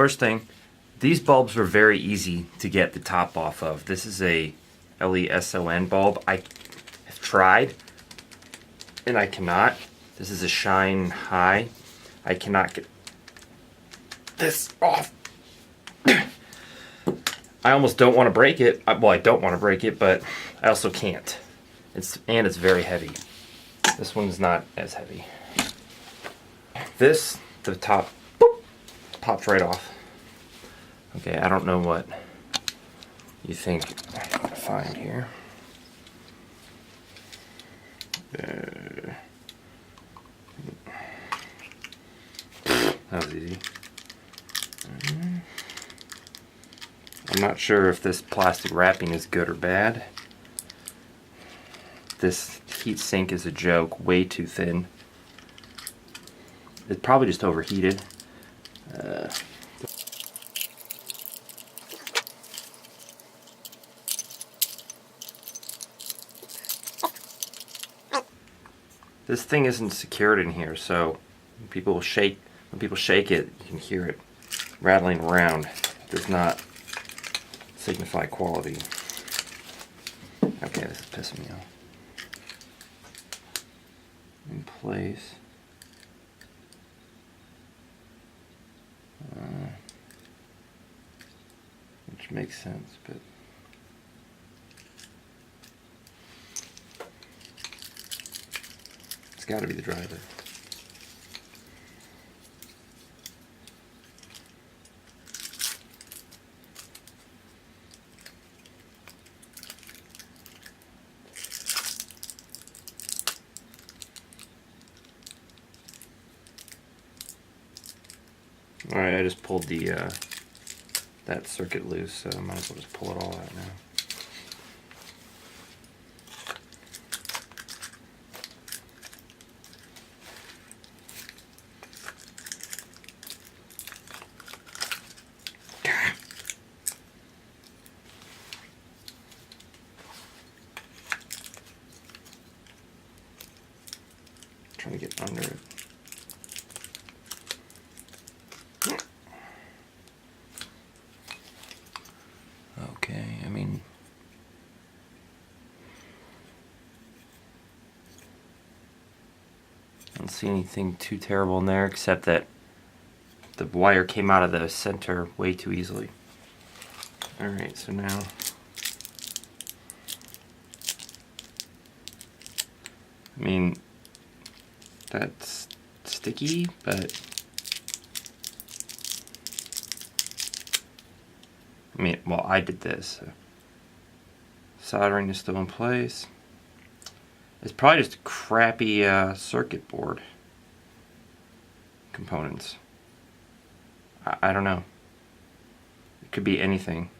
first thing, these bulbs were very easy to get the top off of. This is a LESON bulb. I have tried, and I cannot. This is a shine high. I cannot get this off. I almost don't want to break it. Well, I don't want to break it, but I also can't. It's very heavy. This one's not as heavy. This, the top, boop, pops right off. Okay, I don't know what you think I'm gonna find here. That was easy. I'm not sure if this plastic wrapping is good or bad. This heat sink is a joke, way too thin. It's probably just overheated. This thing isn't secured in here, so when people shake it, you can hear it rattling around. It does not signify quality. Okay, this is pissing me off. In place. Which makes sense, but it's got to be the driver. Alright, I just pulled the that circuit loose, so I might as well just pull it all out now. Trying to get under it. Okay, I mean, I don't see anything too terrible in there except that the wire came out of the center way too easily. Alright, so now I mean, that's sticky, but I mean, well, I did this. So soldering is still in place. It's probably just crappy circuit board components. I don't know. It could be anything.